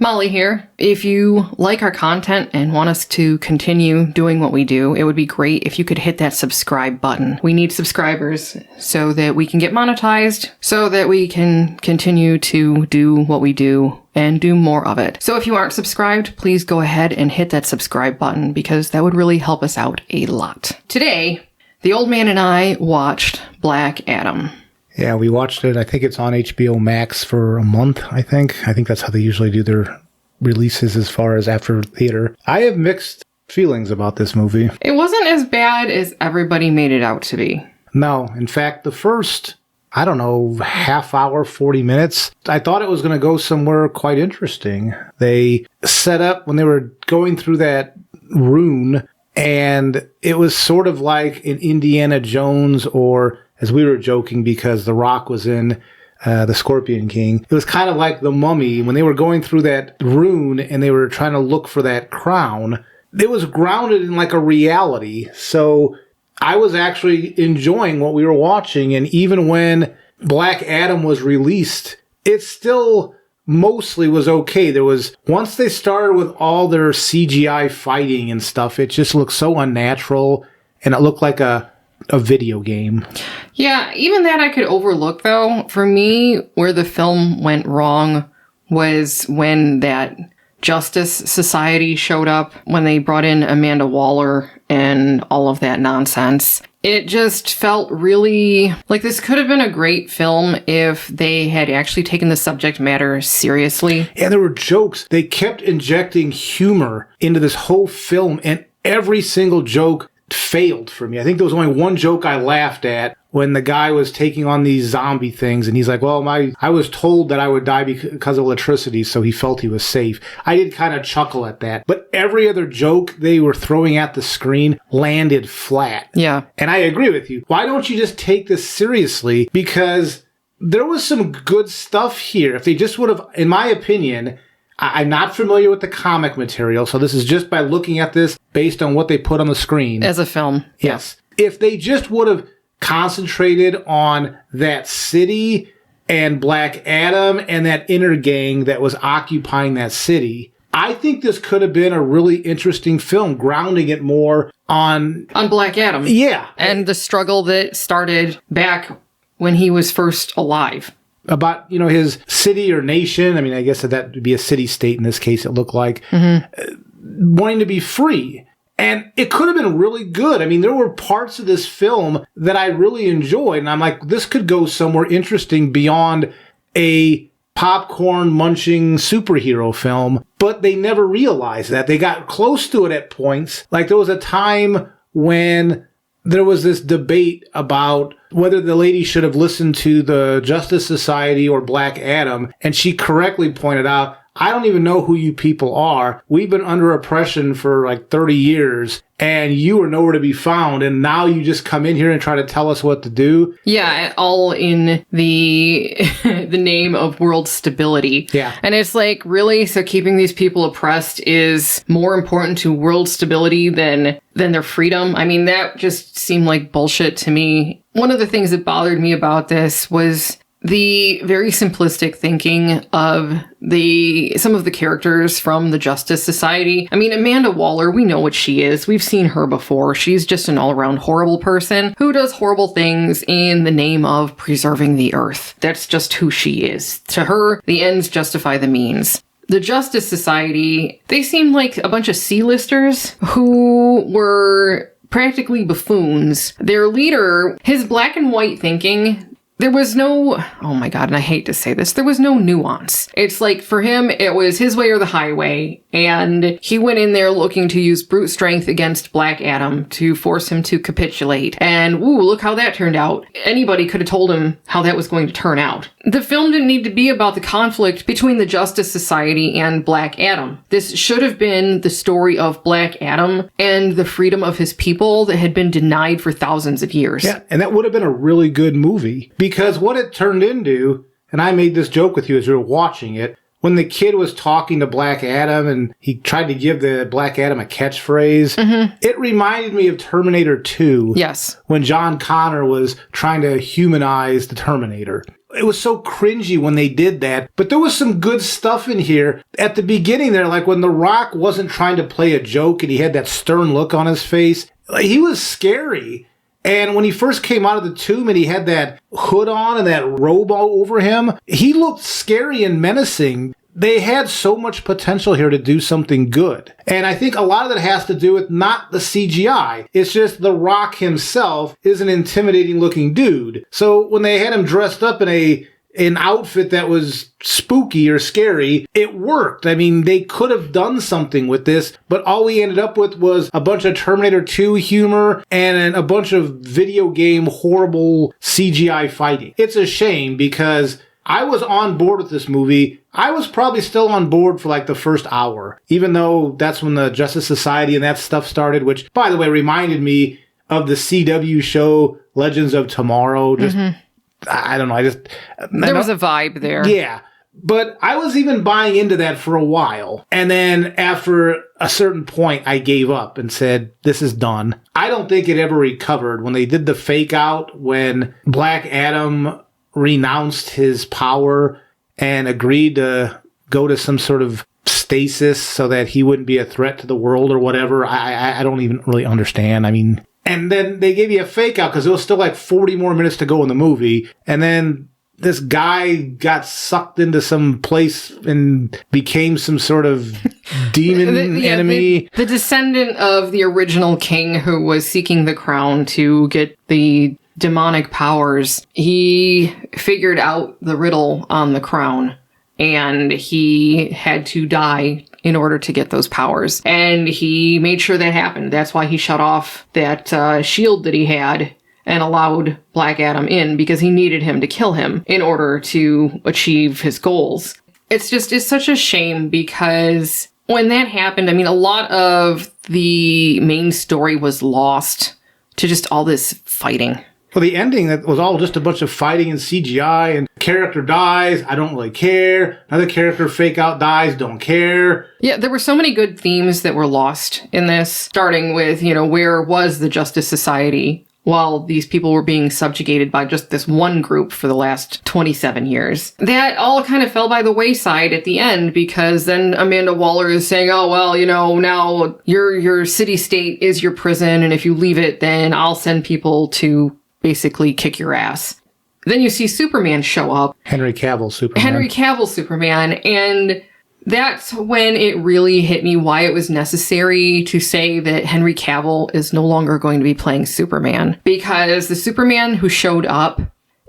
Molly here. If you like our content and want us to continue doing what we do, it would be great if you could hit that subscribe button. We need subscribers so that we can get monetized, so that we can continue to do what we do and do more of it. So if you aren't subscribed, please go ahead and hit that subscribe button because that would really help us out a lot. Today, the old man and I watched Black Adam. Yeah, we watched it. I think it's on HBO Max for a month, I think. I think that's how they usually do their releases as far as after theater. I have mixed feelings about this movie. It wasn't as bad as everybody made it out to be. No, in fact, the first, half hour, 40 minutes, I thought it was going to go somewhere quite interesting. They set up when they were going through that rune, and it was sort of like an Indiana Jones, or as we were joking because The Rock was in The Scorpion King, it was kind of like The Mummy when they were going through that rune and they were trying to look for that crown. It was grounded in like a reality. So I was actually enjoying what we were watching. And even when Black Adam was released, it still mostly was okay. Once they started with all their CGI fighting and stuff, it just looked so unnatural and it looked like a video game. Yeah, even that I could overlook, though. For me, where the film went wrong was when that Justice Society showed up, when they brought in Amanda Waller and all of that nonsense. It just felt really like this could have been a great film if they had actually taken the subject matter seriously. And there were jokes. They kept injecting humor into this whole film, and every single joke failed for me. I think there was only one joke I laughed at when the guy was taking on these zombie things, and he's like, well, I was told that I would die because of electricity, so he felt he was safe. I did kind of chuckle at that. But every other joke they were throwing at the screen landed flat. Yeah. And I agree with you. Why don't you just take this seriously? Because there was some good stuff here. If they just would have, in my opinion, I'm not familiar with the comic material, so this is just by looking at this based on what they put on the screen. As a film. Yes. Yeah. If they just would have concentrated on that city and Black Adam and that inner gang that was occupying that city, I think this could have been a really interesting film, grounding it more on Black Adam. Yeah. And the struggle that started back when he was first alive. About, his city or nation. I mean, I guess that would be a city-state in this case, it looked like. Wanting to be free. And it could have been really good. I mean, there were parts of this film that I really enjoyed. And I'm like, this could go somewhere interesting beyond a popcorn-munching superhero film. But they never realized that. They got close to it at points. Like, there was a time when there was this debate about whether the lady should have listened to the Justice Society or Black Adam. And she correctly pointed out, I don't even know who you people are. We've been under oppression for like 30 years and you are nowhere to be found. And now you just come in here and try to tell us what to do. Yeah, all in the the name of world stability. Yeah. And it's like, really? So keeping these people oppressed is more important to world stability than their freedom? I mean, that just seemed like bullshit to me. One of the things that bothered me about this was the very simplistic thinking of some of the characters from the Justice Society. I mean, Amanda Waller, we know what she is. We've seen her before. She's just an all-around horrible person who does horrible things in the name of preserving the earth. That's just who she is. To her, the ends justify the means. The Justice Society, they seemed like a bunch of C-listers who were practically buffoons. Their leader, his black and white thinking, there was no, oh my God, and I hate to say this, there was no nuance. It's like, for him, it was his way or the highway, and he went in there looking to use brute strength against Black Adam to force him to capitulate. And, ooh, look how that turned out. Anybody could have told him how that was going to turn out. The film didn't need to be about the conflict between the Justice Society and Black Adam. This should have been the story of Black Adam and the freedom of his people that had been denied for thousands of years. Yeah, and that would have been a really good movie. Because what it turned into, and I made this joke with you as we were watching it, when the kid was talking to Black Adam and he tried to give the Black Adam a catchphrase, it reminded me of Terminator 2. Yes. When John Connor was trying to humanize the Terminator. it was so cringy when they did that. But there was some good stuff in here. At the beginning there, like when The Rock wasn't trying to play a joke and he had that stern look on his face, he was scary. And when he first came out of the tomb and he had that hood on and that robe all over him, he looked scary and menacing. They had so much potential here to do something good. And I think a lot of that has to do with not the CGI. It's just The Rock himself is an intimidating looking dude. So when they had him dressed up in an outfit that was spooky or scary, it worked. I mean, they could have done something with this, but all we ended up with was a bunch of Terminator 2 humor and a bunch of video game horrible CGI fighting. It's a shame because I was on board with this movie. I was probably still on board for like the first hour, even though that's when the Justice Society and that stuff started, which, by the way, reminded me of the CW show Legends of Tomorrow. Just, I don't know. There was a vibe there. Yeah. But I was even buying into that for a while. And then after a certain point, I gave up and said, this is done. I don't think it ever recovered. When they did the fake out, when Black Adam renounced his power and agreed to go to some sort of stasis so that he wouldn't be a threat to the world or whatever. I don't even really understand. I mean, and then they gave you a fake out because there was still like 40 more minutes to go in the movie. And then this guy got sucked into some place and became some sort of demon enemy. The descendant of the original king who was seeking the crown to get the demonic powers. He figured out the riddle on the crown, and he had to die in order to get those powers. And he made sure that happened. That's why he shut off that shield that he had and allowed Black Adam in, because he needed him to kill him in order to achieve his goals. It's such a shame because when that happened, I mean, a lot of the main story was lost to just all this fighting. Well, the ending, that was all just a bunch of fighting and CGI, and character dies, I don't really care. Another character fake out dies, don't care. Yeah, there were so many good themes that were lost in this, starting with, where was the Justice Society while these people were being subjugated by just this one group for the last 27 years. That all kind of fell by the wayside at the end, because then Amanda Waller is saying, oh, well, now your city-state is your prison, and if you leave it, then I'll send people to basically kick your ass. Then you see Superman show up. Henry Cavill Superman. And that's when it really hit me why it was necessary to say that Henry Cavill is no longer going to be playing Superman. Because the Superman who showed up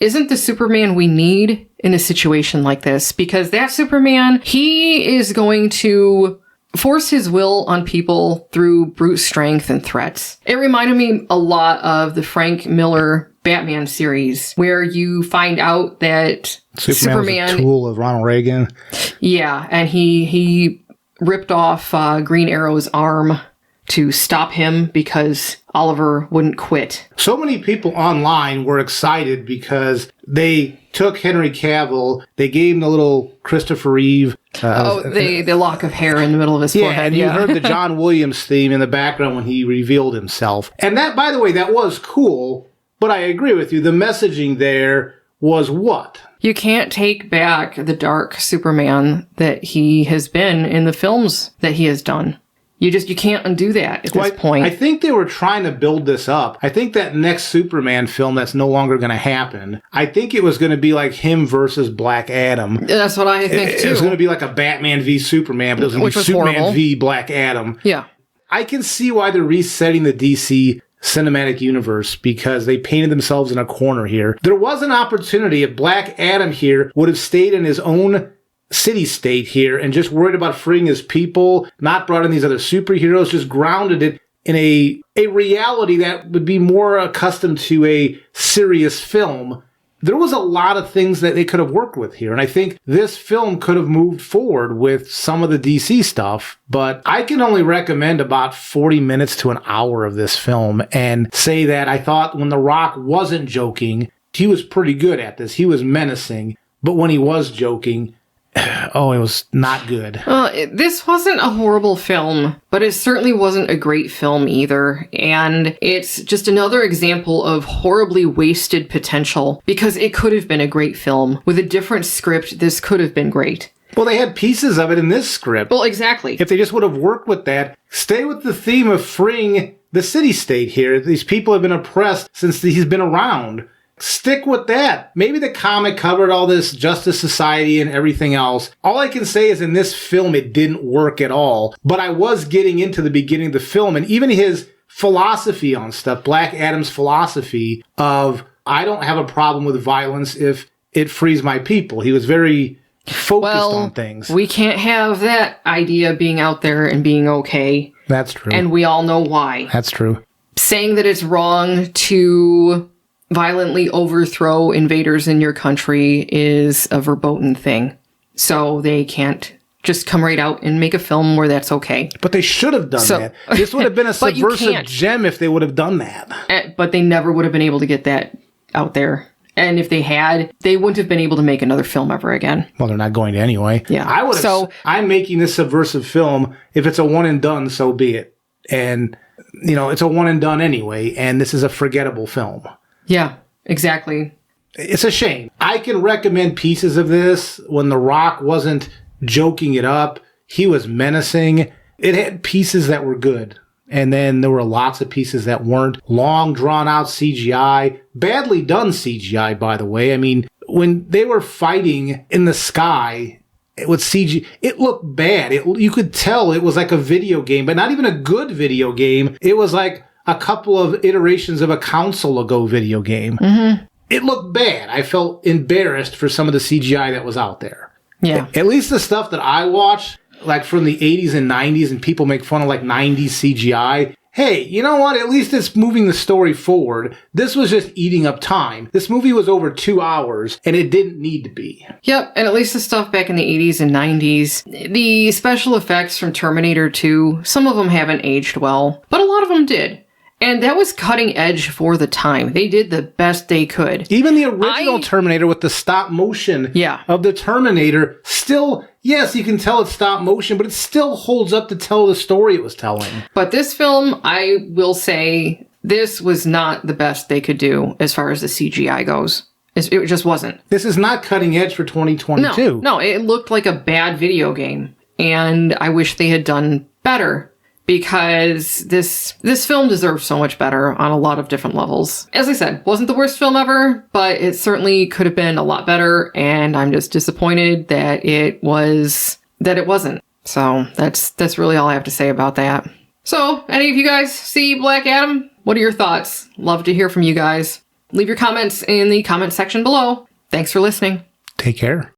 isn't the Superman we need in a situation like this. Because that Superman, he is going to force his will on people through brute strength and threats. It reminded me a lot of the Frank Miller Batman series, where you find out that Superman was a tool of Ronald Reagan. Yeah, and he ripped off Green Arrow's arm to stop him because Oliver wouldn't quit. So many people online were excited because they took Henry Cavill, they gave him the little Christopher Reeve. The lock of hair in the middle of his forehead. And you heard the John Williams theme in the background when he revealed himself. And that, by the way, that was cool, but I agree with you. The messaging there was what? You can't take back the dark Superman that he has been in the films that he has done. You can't undo that at this point. I think they were trying to build this up. I think that next Superman film that's no longer going to happen, I think it was going to be like him versus Black Adam. That's what I think, too. It was going to be like a Batman v Superman, but it was going to be Superman horrible. V Black Adam. Yeah. I can see why they're resetting the DC cinematic universe, because they painted themselves in a corner here. There was an opportunity if Black Adam here would have stayed in his own city-state here and just worried about freeing his people, not brought in these other superheroes, just grounded it in a reality that would be more accustomed to a serious film. There was a lot of things that they could have worked with here, and I think this film could have moved forward with some of the DC stuff, but I can only recommend about 40 minutes to an hour of this film and say that I thought when The Rock wasn't joking, he was pretty good at this. He was menacing, but when he was joking, oh, it was not good. This wasn't a horrible film, but it certainly wasn't a great film either. And it's just another example of horribly wasted potential, because it could have been a great film. With a different script, this could have been great. Well, they had pieces of it in this script. Well, exactly. If they just would have worked with that, stay with the theme of freeing the city-state here. These people have been oppressed since he's been around. Stick with that. Maybe the comic covered all this Justice Society and everything else. All I can say is in this film, it didn't work at all. But I was getting into the beginning of the film, and even his philosophy on stuff, Black Adam's philosophy of, I don't have a problem with violence if it frees my people. He was very focused on things. We can't have that idea being out there and being okay. That's true. And we all know why. That's true. Saying that it's wrong to violently overthrow invaders in your country is a verboten thing. So they can't just come right out and make a film where that's okay. But they should have done that. This would have been a subversive gem if they would have done that. But they never would have been able to get that out there. And if they had, they wouldn't have been able to make another film ever again. Well, they're not going to anyway. Yeah. I would have. So I'm making this subversive film. If it's a one and done, so be it. And, you know, it's a one and done anyway. And this is a forgettable film. Yeah, exactly. It's a shame. I can recommend pieces of this when The Rock wasn't joking it up. He was menacing. It had pieces that were good. And then there were lots of pieces that weren't. Long, drawn-out CGI. Badly done CGI, by the way. I mean, when they were fighting in the sky with CG, it looked bad. You could tell it was like a video game, but not even a good video game. It was like a couple of iterations of a console ago video game. Mm-hmm. It looked bad. I felt embarrassed for some of the CGI that was out there. Yeah. At least the stuff that I watched, like from the 80s and 90s, and people make fun of like 90s CGI. Hey, you know what? At least it's moving the story forward. This was just eating up time. This movie was over 2 hours, and it didn't need to be. Yep, and at least the stuff back in the 80s and 90s, the special effects from Terminator 2, some of them haven't aged well, but a lot of them did. And that was cutting edge for the time. They did the best they could. Even the original Terminator with the stop motion of the Terminator, still, yes, you can tell it's stop motion, but it still holds up to tell the story it was telling. But this film, I will say, this was not the best they could do as far as the CGI goes. It just wasn't. This is not cutting edge for 2022. No, it looked like a bad video game. And I wish they had done better. Because this film deserves so much better on a lot of different levels. As I said, wasn't the worst film ever, but it certainly could have been a lot better, and I'm just disappointed that it wasn't. So that's really all I have to say about that. So, any of you guys see Black Adam? What are your thoughts? Love to hear from you guys. Leave your comments in the comment section below. Thanks for listening. Take care.